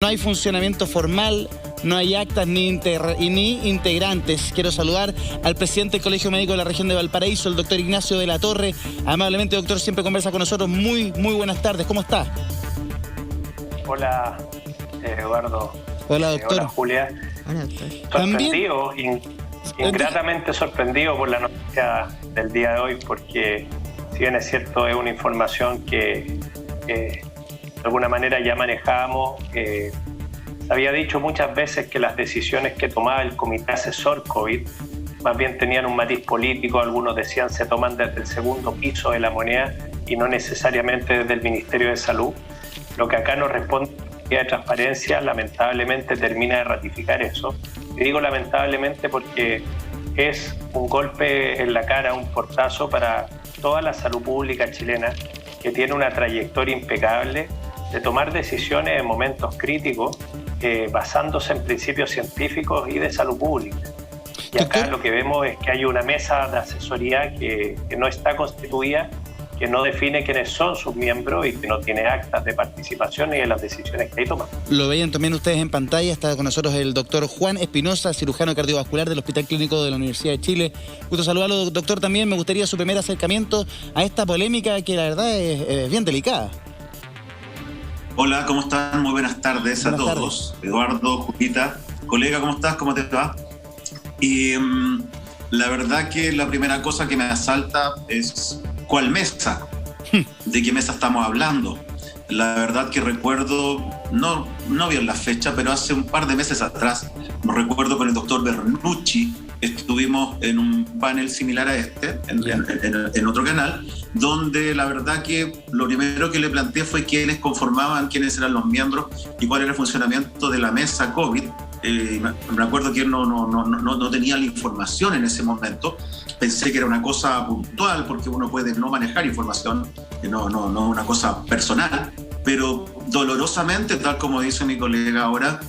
No hay funcionamiento formal, no hay actas ni integrantes. Quiero saludar al presidente del Colegio Médico de la región de Valparaíso, el doctor Ignacio de la Torre. Amablemente, doctor, siempre conversa con nosotros. Muy buenas tardes. ¿Cómo está? Hola, Eduardo. Hola, doctor. Hola, Julia. Hola, doctor. Sorprendido, ingratamente sorprendido por la noticia del día de hoy, porque si bien es cierto, es una información que de alguna manera ya manejábamos. Se había dicho muchas veces que las decisiones que tomaba el Comité Asesor COVID más bien tenían un matiz político. Algunos decían se toman desde el segundo piso de la moneda y no necesariamente desde el Ministerio de Salud. Lo que acá nos responde la de transparencia lamentablemente termina de ratificar eso. Y digo lamentablemente porque es un golpe en la cara, un portazo para toda la salud pública chilena, que tiene una trayectoria impecable de tomar decisiones en momentos críticos basándose en principios científicos y de salud pública. Y acá lo que vemos es que hay una mesa de asesoría que no está constituida, que no define quiénes son sus miembros y que no tiene actas de participación ni de las decisiones que ahí toman. Lo veían también ustedes en pantalla. Está con nosotros el doctor Juan Espinosa, cirujano cardiovascular del Hospital Clínico de la Universidad de Chile. Gusto saludarlo, doctor. También me gustaría su primer acercamiento a esta polémica que la verdad es bien delicada. Hola, ¿cómo están? Muy buenas tardes a todos. Eduardo, Julita, colega, ¿cómo estás? ¿Cómo te va? Y la verdad que la primera cosa que me asalta es ¿cuál mesa? ¿De qué mesa estamos hablando? La verdad que recuerdo, no bien la fecha, pero hace un par de meses atrás, me recuerdo con el doctor Bernucci, estuvimos en un panel similar a este, en otro canal, donde la verdad que lo primero que le planteé fue quiénes conformaban, quiénes eran los miembros y cuál era el funcionamiento de la mesa COVID. Me acuerdo que no tenía la información en ese momento. Pensé que era una cosa puntual porque uno puede no manejar información, no una cosa personal, pero dolorosamente, tal como dice mi colega ahora,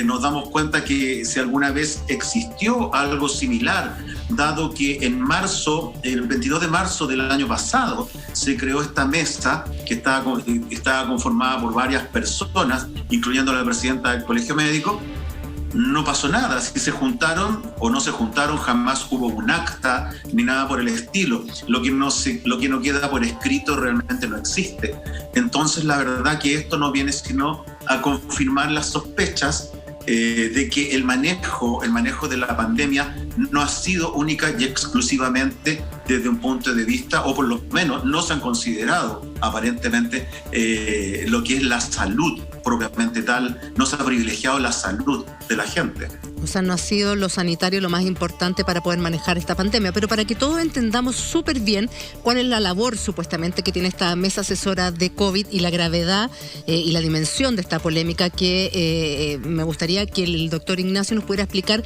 nos damos cuenta que si alguna vez existió algo similar, dado que en marzo, el 22 de marzo del año pasado, se creó esta mesa que estaba conformada por varias personas, incluyendo a la presidenta del Colegio Médico. No pasó nada, si se juntaron o no se juntaron, jamás hubo un acta ni nada por el estilo. Lo que no queda por escrito realmente no existe. Entonces la verdad que esto no viene sino a confirmar las sospechas de que el manejo de la pandemia no ha sido única y exclusivamente desde un punto de vista, o por lo menos no se han considerado aparentemente lo que es la salud propiamente tal, no se ha privilegiado la salud de la gente. O sea, no ha sido lo sanitario lo más importante para poder manejar esta pandemia, pero para que todos entendamos súper bien cuál es la labor supuestamente que tiene esta mesa asesora de COVID y la gravedad y la dimensión de esta polémica, que me gustaría que el doctor Ignacio nos pudiera explicar.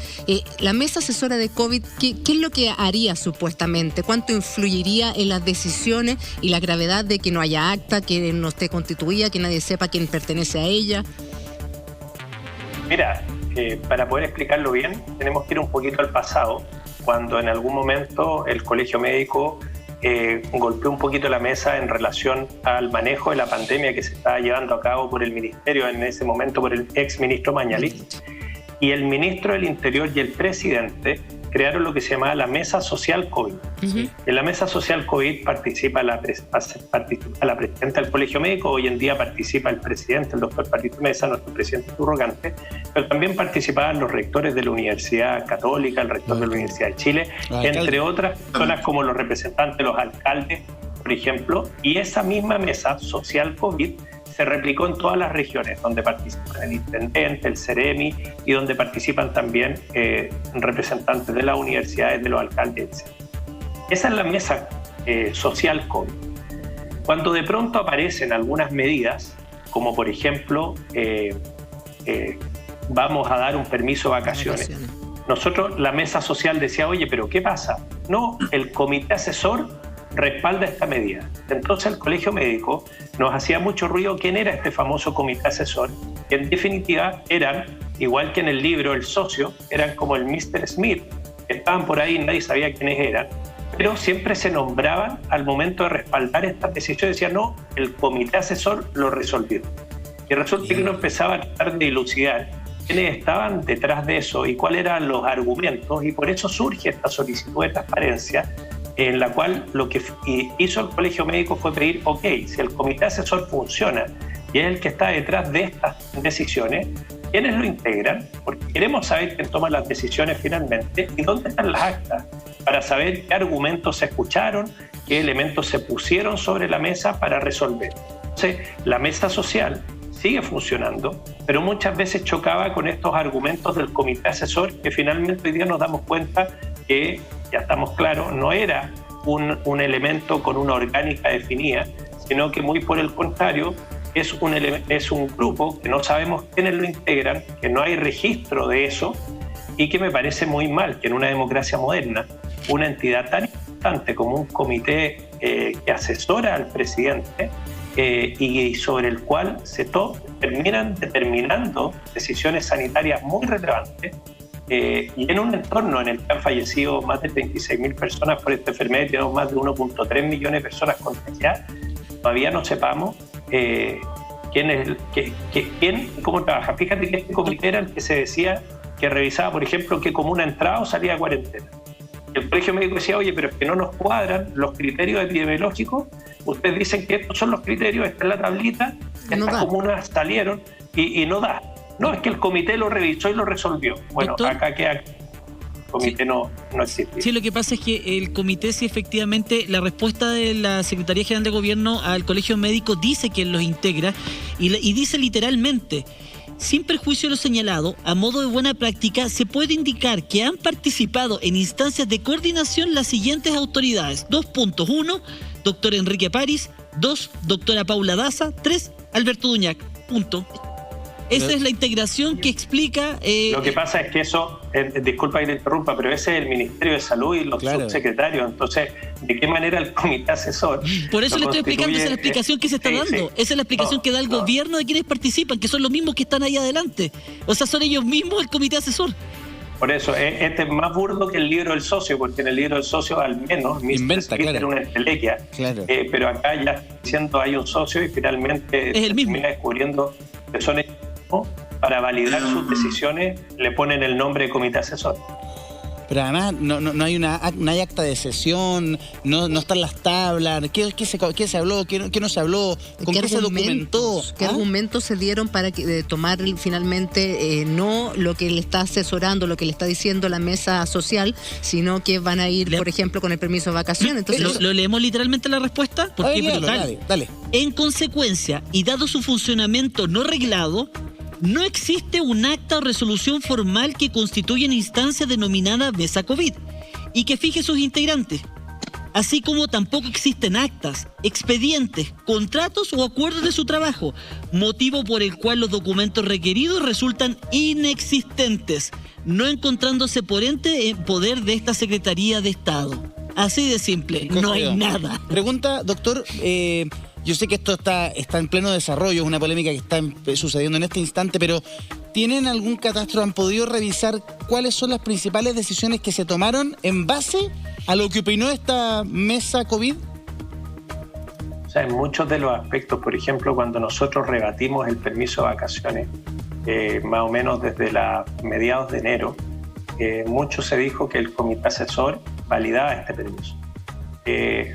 La mesa asesora de COVID, ¿qué es lo que haría supuestamente? ¿Cuánto influiría en las decisiones y la gravedad de que no haya acta, que no esté constituida, que nadie sepa quién pertenece a ella? Mira, para poder explicarlo bien, tenemos que ir un poquito al pasado, cuando en algún momento el Colegio Médico golpeó un poquito la mesa en relación al manejo de la pandemia que se estaba llevando a cabo por el Ministerio, en ese momento por el ex ministro Mañalich, y el ministro del Interior y el presidente crearon lo que se llamaba la Mesa Social COVID. Uh-huh. En la Mesa Social COVID participa la presidenta del Colegio Médico, hoy en día participa el presidente, el doctor Patito Mesa, nuestro presidente subrogante, pero también participaban los rectores de la Universidad Católica, el rector de la Universidad de Chile, entre otras personas como los representantes de los alcaldes, por ejemplo, y esa misma Mesa Social COVID se replicó en todas las regiones, donde participan el intendente, el CEREMI, y donde participan también representantes de las universidades, de los alcaldes, etc. Esa es la mesa social COVID. Cuando de pronto aparecen algunas medidas, como por ejemplo, vamos a dar un permiso de vacaciones. Nosotros, la mesa social decía, oye, pero ¿qué pasa? No, el comité asesor respalda esta medida. Entonces el Colegio Médico nos hacía mucho ruido quién era este famoso comité asesor, que en definitiva eran, igual que en el libro El Socio, eran como el Mr. Smith, que estaban por ahí y nadie sabía quiénes eran, pero siempre se nombraban al momento de respaldar esta decisión. Decían, no, el comité asesor lo resolvió. Y resulta que uno empezaba a tratar de dilucidar quiénes estaban detrás de eso y cuáles eran los argumentos, y por eso surge esta solicitud de transparencia, en la cual lo que hizo el Colegio Médico fue pedir, ok, si el comité asesor funciona y es el que está detrás de estas decisiones, ¿quiénes lo integran? Porque queremos saber quién toma las decisiones finalmente y dónde están las actas, para saber qué argumentos se escucharon, qué elementos se pusieron sobre la mesa para resolver. Entonces, la mesa social sigue funcionando, pero muchas veces chocaba con estos argumentos del comité asesor, que finalmente hoy día nos damos cuenta que, ya estamos claros, no era un elemento con una orgánica definida, sino que muy por el contrario, es un grupo que no sabemos quiénes lo integran, que no hay registro de eso, y que me parece muy mal que en una democracia moderna una entidad tan importante como un comité que asesora al presidente y sobre el cual se terminan determinando decisiones sanitarias muy relevantes, y en un entorno en el que han fallecido más de 36.000 personas por esta enfermedad y tenemos más de 1.3 millones de personas contagiadas, todavía no sepamos quién y cómo trabaja. Fíjate que este comité era el que se decía que revisaba, por ejemplo, qué comuna entraba o salía de cuarentena. El Colegio Médico decía, oye, pero es que no nos cuadran los criterios epidemiológicos, ustedes dicen que estos son los criterios, esta es la tablita, estas comunas salieron y no da. No, es que el comité lo revisó y lo resolvió. Bueno, doctor, acá queda... El comité no existe. Sí, lo que pasa es que el comité, sí, efectivamente, la respuesta de la Secretaría General de Gobierno al Colegio Médico dice que los integra y dice literalmente: sin perjuicio de lo señalado, a modo de buena práctica, se puede indicar que han participado en instancias de coordinación las siguientes autoridades. 2 puntos. 1, doctor Enrique París. 2, doctora Paula Daza. 3, Alberto Duñac. Punto. Esa es la integración que explica... Lo que pasa es que eso, disculpa que te interrumpa, pero ese es el Ministerio de Salud y los subsecretarios. Entonces, ¿de qué manera el comité asesor? Por eso le estoy explicando, esa es la explicación que se está dando. Sí. Esa es la explicación que da el gobierno de quienes participan, que son los mismos que están ahí adelante. O sea, son ellos mismos el comité asesor. Por eso, este es más burdo que el libro del socio, porque en el libro del socio al menos inventa, claro, una entelequia. Claro. Pero acá ya diciendo hay un socio y finalmente es el mismo. Termina descubriendo que son ellos. Para validar sus decisiones le ponen el nombre de comité asesor. Pero además no hay no hay acta de sesión, no están las tablas. ¿Qué se habló? ¿Qué no se habló? ¿Con qué se documentó? ¿Qué argumentos se dieron para tomar finalmente no lo que le está asesorando, lo que le está diciendo la mesa social, sino que van a ir, por ejemplo, con el permiso de vacaciones? Entonces, ¿Lo leemos literalmente la respuesta? Porque, dale. En consecuencia, y dado su funcionamiento no reglado, no existe un acta o resolución formal que constituya una instancia denominada Mesa COVID y que fije sus integrantes, así como tampoco existen actas, expedientes, contratos o acuerdos de su trabajo, motivo por el cual los documentos requeridos resultan inexistentes, no encontrándose por ente en poder de esta Secretaría de Estado. Así de simple, no hay nada. Pregunta, doctor, yo sé que esto está en pleno desarrollo, es una polémica que está sucediendo en este instante, pero ¿tienen algún catastro? ¿Han podido revisar cuáles son las principales decisiones que se tomaron en base a lo que opinó esta mesa COVID? O sea, en muchos de los aspectos, por ejemplo, cuando nosotros rebatimos el permiso de vacaciones, más o menos desde mediados de enero, mucho se dijo que el comité asesor validaba este permiso.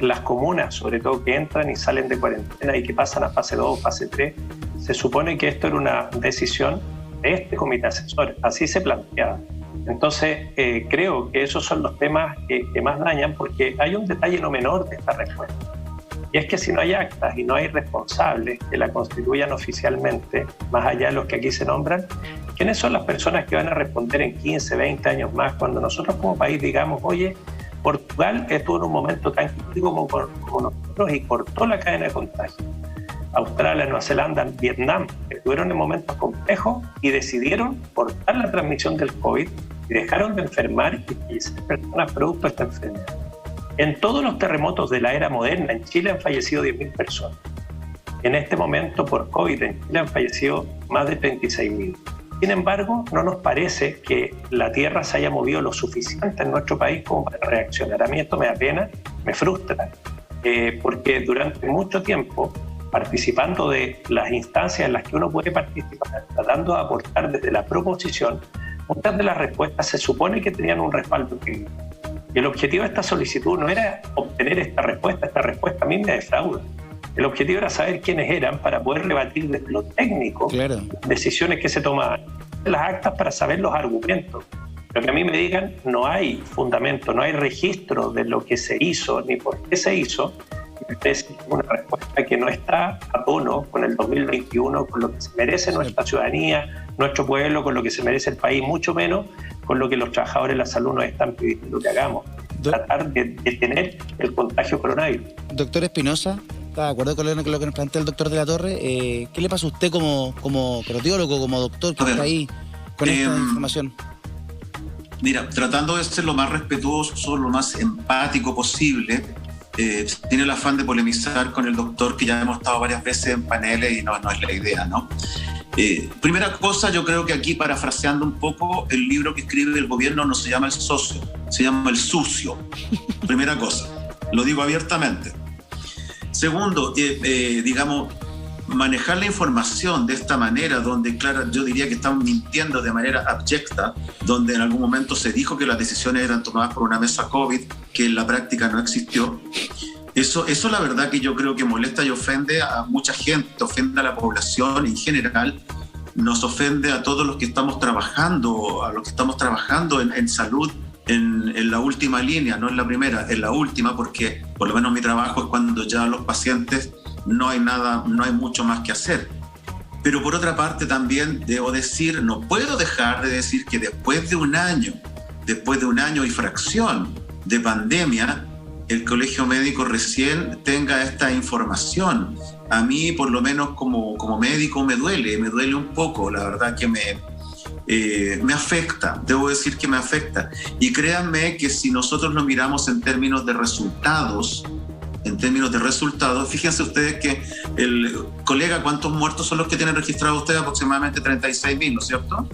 Las comunas, sobre todo que entran y salen de cuarentena y que pasan a fase 2 o fase 3, se supone que esto era una decisión de este comité asesor, así se planteaba. Entonces, creo que esos son los temas que más dañan, porque hay un detalle no menor de esta respuesta. Y es que si no hay actas y no hay responsables que la constituyan oficialmente, más allá de los que aquí se nombran, ¿quiénes son las personas que van a responder en 15, 20 años más cuando nosotros como país digamos, oye, Portugal estuvo en un momento tan crítico como nosotros y cortó la cadena de contagio? Australia, Nueva Zelanda, Vietnam estuvieron en momentos complejos y decidieron cortar la transmisión del COVID y dejaron de enfermar y fallecer personas producto de esta enfermedad. En todos los terremotos de la era moderna, en Chile han fallecido 10.000 personas. En este momento, por COVID, en Chile han fallecido más de 36.000. Sin embargo, no nos parece que la tierra se haya movido lo suficiente en nuestro país como para reaccionar. A mí esto me da pena, me frustra, porque durante mucho tiempo participando de las instancias en las que uno puede participar, tratando de aportar desde la proposición, muchas de las respuestas se supone que tenían un respaldo técnico. Y el objetivo de esta solicitud no era obtener esta respuesta a mí me defrauda. El objetivo era saber quiénes eran para poder rebatir desde lo técnico decisiones que se tomaban. Las actas para saber los argumentos. Pero que a mí me digan, no hay fundamento, no hay registro de lo que se hizo ni por qué se hizo. Es una respuesta que no está a tono con el 2021, con lo que se merece nuestra ciudadanía, nuestro pueblo, con lo que se merece el país, mucho menos con lo que los trabajadores de la salud nos están pidiendo que hagamos. Tratar de detener el contagio coronavirus. Doctor Espinosa, ¿está de acuerdo con lo que nos plantea el doctor de la Torre? ¿Qué le pasa a usted como cardiólogo, como doctor que está ahí con esta información? Mira, tratando de ser lo más respetuoso, lo más empático posible, tiene el afán de polemizar con el doctor, que ya hemos estado varias veces en paneles y no es la idea, ¿no? Primera cosa, yo creo que aquí, parafraseando un poco, el libro que escribe el gobierno no se llama El Socio, se llama El Sucio. Primera cosa, lo digo abiertamente. Segundo, digamos, manejar la información de esta manera, donde, claro, yo diría que están mintiendo de manera abyecta, donde en algún momento se dijo que las decisiones eran tomadas por una mesa COVID, que en la práctica no existió. Eso la verdad que yo creo que molesta y ofende a mucha gente, ofende a la población en general, nos ofende a todos los que estamos trabajando, en salud, en la última línea, no en la primera, en la última, porque por lo menos mi trabajo es cuando ya los pacientes no hay mucho más que hacer. Pero por otra parte también debo decir, no puedo dejar de decir que después de un año y fracción de pandemia, el Colegio Médico recién tenga esta información. A mí, por lo menos como médico, me duele un poco, la verdad que me afecta, debo decir que me afecta. Y créanme que si nosotros lo miramos en términos de resultados, fíjense ustedes que colega, ¿cuántos muertos son los que tienen registrados ustedes? Aproximadamente 36.000, ¿no es cierto?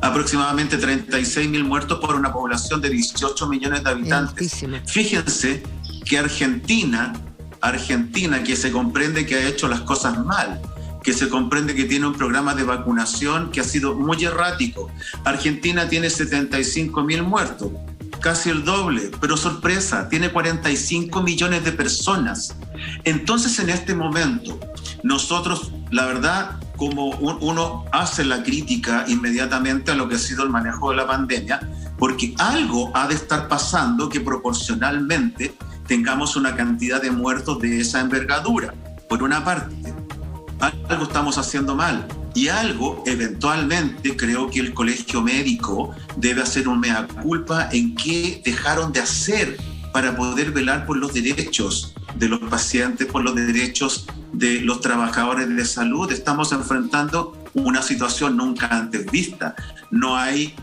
Aproximadamente 36.000 muertos por una población de 18 millones de habitantes. Fíjense que Argentina, que se comprende que ha hecho las cosas mal, que se comprende que tiene un programa de vacunación que ha sido muy errático. Argentina tiene 75.000 muertos, casi el doble, pero sorpresa, tiene 45 millones de personas. Entonces, en este momento, nosotros, la verdad, como uno hace la crítica inmediatamente a lo que ha sido el manejo de la pandemia, porque algo ha de estar pasando que proporcionalmente tengamos una cantidad de muertos de esa envergadura. Por una parte, algo estamos haciendo mal y algo, eventualmente, creo que el Colegio Médico debe hacer un mea culpa en qué dejaron de hacer para poder velar por los derechos de los pacientes, por los derechos de los trabajadores de salud. Estamos enfrentando una situación nunca antes vista. No hay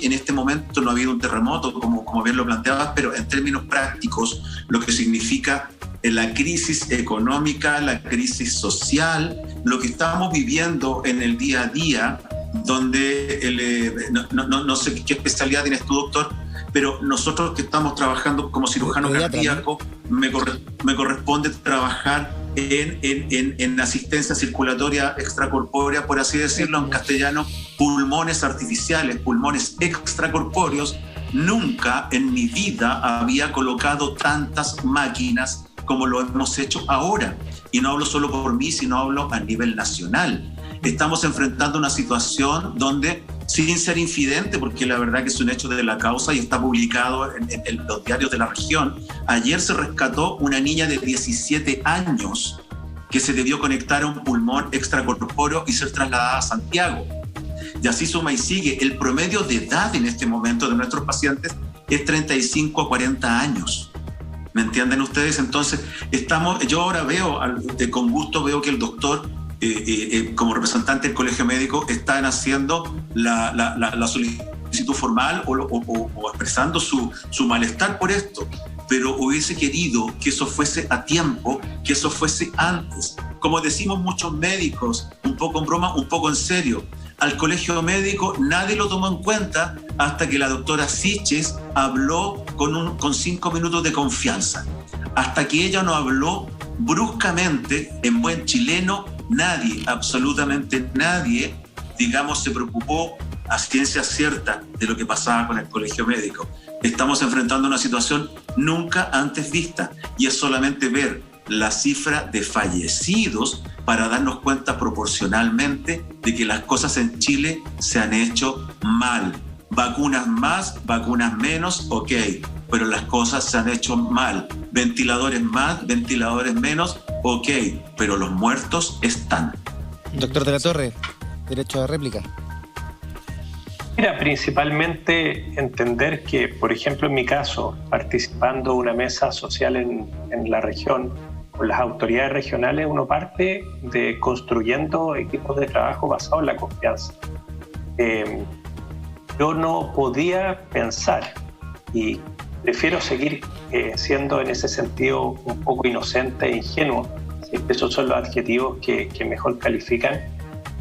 en este momento, no ha habido un terremoto, como bien lo planteabas, pero en términos prácticos, lo que significa la crisis económica, la crisis social, lo que estamos viviendo en el día a día, donde no sé qué especialidad tienes tú, doctor, pero nosotros que estamos trabajando como cirujano cardíaco, me corresponde trabajar en asistencia circulatoria extracorpórea, por así decirlo, en castellano, pulmones artificiales, pulmones extracorpóreos. Nunca en mi vida había colocado tantas máquinas como lo hemos hecho ahora. Y no hablo solo por mí, sino hablo a nivel nacional. Estamos enfrentando una situación donde, sin ser infidente, porque la verdad que es un hecho de la causa y está publicado en los diarios de la región, ayer se rescató una niña de 17 años que se debió conectar a un pulmón extracorpóreo y ser trasladada a Santiago. Y así suma y sigue. El promedio de edad en este momento de nuestros pacientes es 35 a 40 años. ¿Me entienden ustedes? Entonces, yo ahora veo, con gusto veo que el doctor, como representante del Colegio Médico, están haciendo la solicitud formal o expresando su malestar por esto. Pero hubiese querido que eso fuese a tiempo, que eso fuese antes. Como decimos muchos médicos, un poco en broma, un poco en serio, al Colegio Médico nadie lo tomó en cuenta hasta que la doctora Siches habló con 5 minutos de confianza. hasta que ella no habló bruscamente, en buen chileno, nadie, absolutamente nadie, digamos, se preocupó a ciencia cierta de lo que pasaba con el colegio médico. Estamos enfrentando una situación nunca antes vista y es solamente ver la cifra de fallecidos para darnos cuenta proporcionalmente de que las cosas en Chile se han hecho mal. Vacunas más, vacunas menos, ok, pero las cosas se han hecho mal. Ventiladores más, ventiladores menos, ok, pero los muertos están. Doctor de la Torre, derecho de réplica. Mira, principalmente entender que, por ejemplo, en mi caso, participando de una mesa social en la región, con las autoridades regionales, uno parte de construyendo equipos de trabajo basados en la confianza. Yo no podía pensar, y prefiero seguir siendo en ese sentido un poco inocente e ingenuo, si esos son los adjetivos que mejor califican,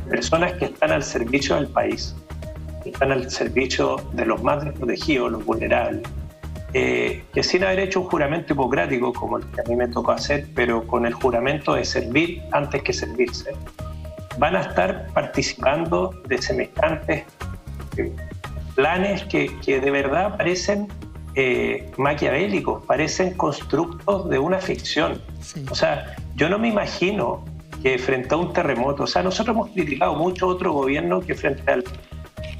personas que están al servicio del país, que están al servicio de los más desprotegidos, los vulnerables, que sin haber hecho un juramento hipocrático como el que a mí me tocó hacer, pero con el juramento de servir antes que servirse, van a estar participando de semejantes planes que de verdad parecen maquiavélicos, parecen constructos de una ficción. Sí. O sea, yo no me imagino que frente a un terremoto, o sea, nosotros hemos criticado mucho otro gobierno que frente a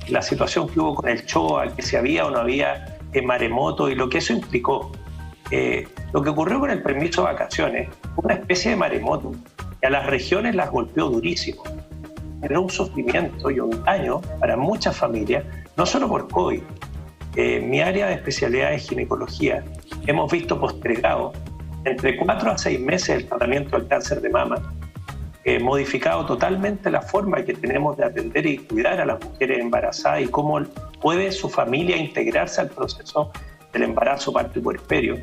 la situación que hubo con el Choa, que si había o no había maremoto y lo que eso implicó. Lo que ocurrió con el permiso de vacaciones fue una especie de maremoto que a las regiones las golpeó durísimo. Era un sufrimiento y un daño para muchas familias, no solo por COVID. Mi área de especialidad es ginecología. Hemos visto postergado entre 4 a 6 meses el tratamiento del cáncer de mama, modificado totalmente la forma que tenemos de atender y cuidar a las mujeres embarazadas y cómo puede su familia integrarse al proceso del embarazo, parto y puerperio.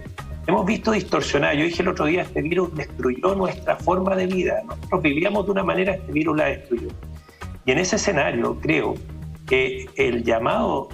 Hemos visto distorsionada, yo dije el otro día, este virus destruyó nuestra forma de vida. Nosotros vivíamos de una manera, este virus la destruyó. Y en ese escenario creo que el llamado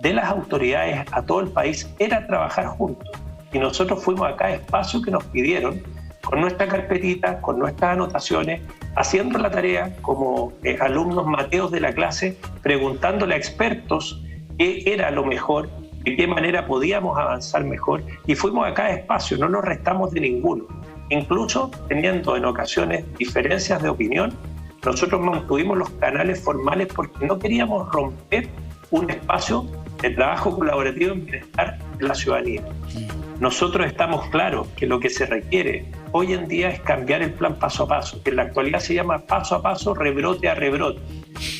de las autoridades a todo el país era trabajar juntos. Y nosotros fuimos a cada espacio que nos pidieron, con nuestra carpetita, con nuestras anotaciones, haciendo la tarea como alumnos mateos de la clase, preguntándole a expertos qué era lo mejor, de qué manera podíamos avanzar mejor, y fuimos a cada espacio, no nos restamos de ninguno. Incluso teniendo en ocasiones diferencias de opinión, nosotros mantuvimos los canales formales porque no queríamos romper un espacio de trabajo colaborativo en bienestar de la ciudadanía. Nosotros estamos claros que lo que se requiere hoy en día es cambiar el plan paso a paso, que en la actualidad se llama paso a paso, rebrote a rebrote,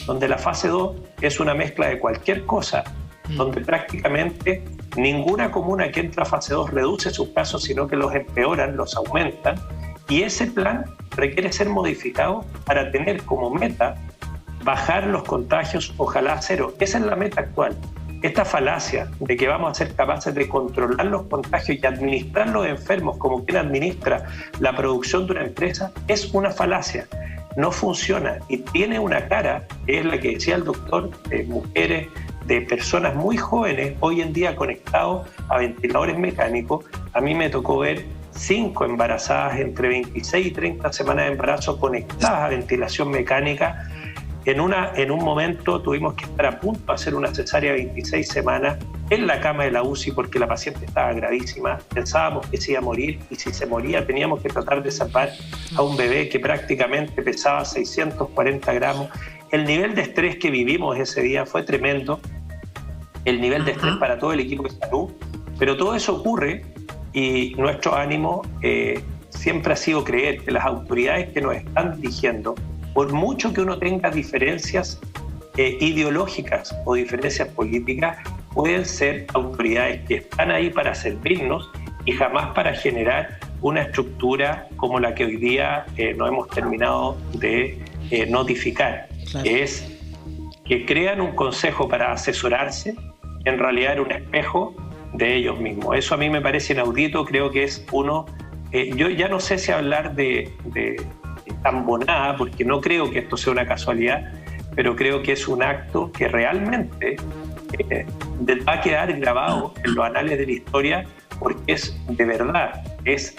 donde la fase 2 es una mezcla de cualquier cosa, donde prácticamente ninguna comuna que entra a fase 2 reduce sus casos, sino que los empeoran, los aumentan, y ese plan requiere ser modificado para tener como meta bajar los contagios, ojalá a cero. Esa es la meta actual. Esta falacia de que vamos a ser capaces de controlar los contagios y administrar los enfermos como quien administra la producción de una empresa es una falacia. No funciona y tiene una cara, que es la que decía el doctor, de mujeres, de personas muy jóvenes, hoy en día conectados a ventiladores mecánicos. A mí me tocó ver 5 embarazadas entre 26 y 30 semanas de embarazo conectadas a ventilación mecánica. En un momento tuvimos que estar a punto de hacer una cesárea de 26 semanas en la cama de la UCI porque la paciente estaba gravísima. Pensábamos que se iba a morir y si se moría teníamos que tratar de salvar a un bebé que prácticamente pesaba 640 gramos. El nivel de estrés que vivimos ese día fue tremendo, el nivel de estrés para todo el equipo de salud, pero todo eso ocurre y nuestro ánimo siempre ha sido creer que las autoridades que nos están dirigiendo, por mucho que uno tenga diferencias ideológicas o diferencias políticas, pueden ser autoridades que están ahí para servirnos y jamás para generar una estructura como la que hoy día no hemos terminado de notificar, claro. Que es que crean un consejo para asesorarse, que en realidad era un espejo de ellos mismos. Eso a mí me parece inaudito, creo que es uno... yo ya no sé si hablar de tambonada, porque no creo que esto sea una casualidad, pero creo que es un acto que realmente va a quedar grabado en los anales de la historia, porque es de verdad es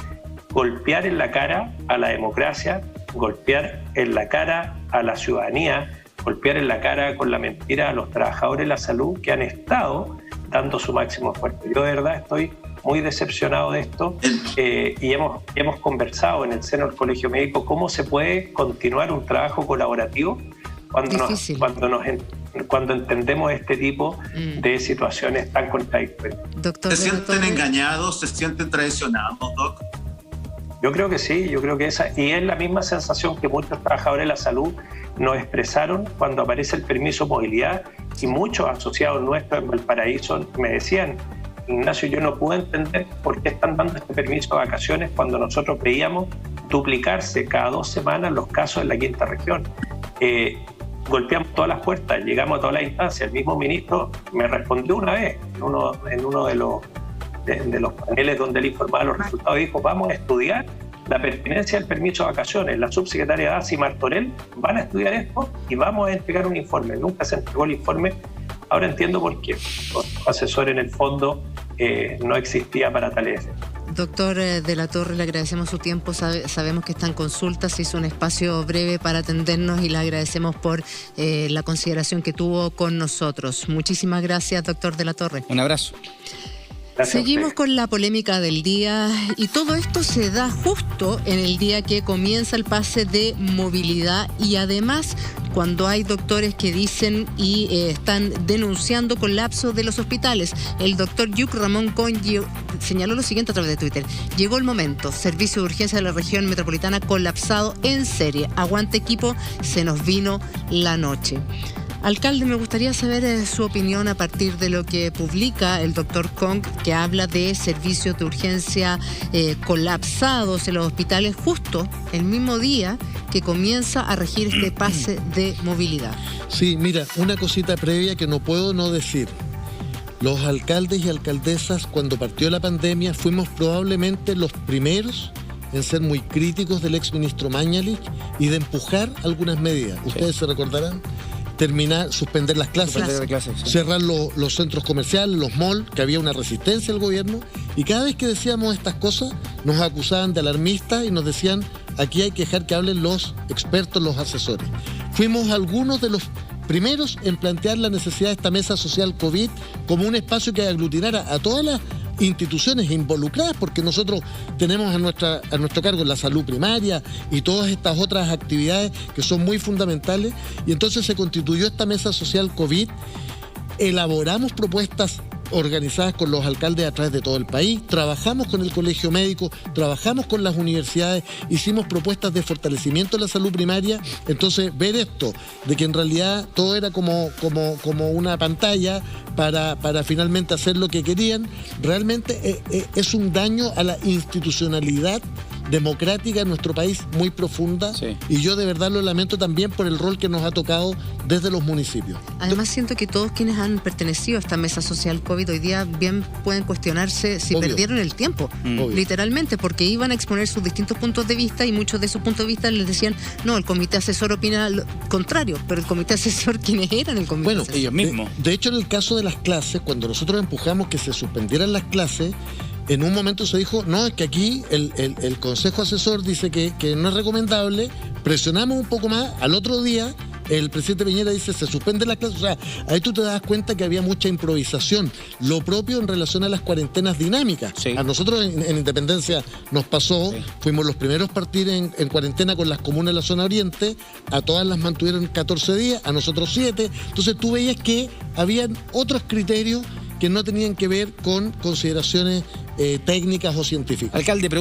golpear en la cara a la democracia, golpear en la cara a la ciudadanía, golpear en la cara con la mentira a los trabajadores de la salud que han estado dando su máximo esfuerzo. Yo de verdad estoy muy decepcionado de esto y hemos conversado en el seno del Colegio Médico cómo se puede continuar un trabajo colaborativo cuando entendemos este tipo de situaciones tan contradictorias. Doctor, ¿se sienten engañados, se sienten traicionados, Doc? Yo creo que sí, yo creo que y es la misma sensación que muchos trabajadores de la salud nos expresaron cuando aparece el permiso de movilidad, y muchos asociados nuestros en Valparaíso me decían: Ignacio, yo no puedo entender por qué están dando este permiso de vacaciones cuando nosotros veíamos duplicarse cada 2 semanas los casos en la quinta región. Golpeamos todas las puertas, llegamos a todas las instancias. El mismo ministro me respondió una vez en uno de los paneles donde él informaba los resultados, y dijo: vamos a estudiar la pertinencia del permiso de vacaciones. La subsecretaria Daci y Martorell van a estudiar esto y vamos a entregar un informe. Nunca se entregó el informe. Ahora entiendo por qué. Los asesores en el fondo no existía para tales efectos. Doctor de la Torre, le agradecemos su tiempo. Sabemos que está en consultas, hizo un espacio breve para atendernos y le agradecemos por la consideración que tuvo con nosotros. Muchísimas gracias, doctor de la Torre. Un abrazo. Seguimos con la polémica del día, y todo esto se da justo en el día que comienza el pase de movilidad, y además cuando hay doctores que dicen y están denunciando colapso de los hospitales. El doctor Yuc Ramón Cohen señaló lo siguiente a través de Twitter: llegó el momento, servicio de urgencia de la región metropolitana colapsado en serie, aguante equipo, se nos vino la noche. Alcalde, me gustaría saber su opinión a partir de lo que publica el doctor Kong, que habla de servicios de urgencia colapsados en los hospitales justo el mismo día que comienza a regir este pase de movilidad. Sí, mira, una cosita previa que no puedo no decir. Los alcaldes y alcaldesas, cuando partió la pandemia, fuimos probablemente los primeros en ser muy críticos del exministro Mañalich y de empujar algunas medidas. Ustedes se recordarán. Suspender las clases, cerrar los centros comerciales, los malls, que había una resistencia al gobierno, y cada vez que decíamos estas cosas nos acusaban de alarmistas y nos decían: aquí hay que dejar que hablen los expertos, los asesores. Fuimos algunos de los primeros en plantear la necesidad de esta mesa social COVID como un espacio que aglutinara a todas las instituciones involucradas, porque nosotros tenemos a nuestro cargo la salud primaria y todas estas otras actividades que son muy fundamentales, y entonces se constituyó esta mesa social COVID. Elaboramos propuestas organizadas con los alcaldes a través de todo el país, trabajamos con el Colegio Médico, trabajamos con las universidades, hicimos propuestas de fortalecimiento de la salud primaria. Entonces, ver esto, de que en realidad todo era como una pantalla para finalmente hacer lo que querían, realmente es un daño a la institucionalidad democrática en nuestro país muy profunda, y yo de verdad lo lamento también por el rol que nos ha tocado desde los municipios. Además, siento que todos quienes han pertenecido a esta mesa social COVID hoy día bien pueden cuestionarse si perdieron el tiempo, literalmente, porque iban a exponer sus distintos puntos de vista, y muchos de sus puntos de vista les decían: no, el comité asesor opina lo contrario. Pero el comité asesor, ¿quiénes eran el comité asesor? Ellos mismos. De hecho, en el caso de las clases, cuando nosotros empujamos que se suspendieran las clases, en un momento se dijo: no, es que aquí el consejo asesor dice que no es recomendable. Presionamos un poco más, al otro día el presidente Piñera dice: se suspende la clase. O sea, ahí tú te das cuenta que había mucha improvisación. Lo propio en relación a las cuarentenas dinámicas. A nosotros en Independencia nos pasó, fuimos los primeros a partir en cuarentena con las comunas de la zona oriente, a todas las mantuvieron 14 días, a nosotros 7. Entonces tú veías que habían otros criterios que no tenían que ver con consideraciones técnicas o científicas. Alcalde,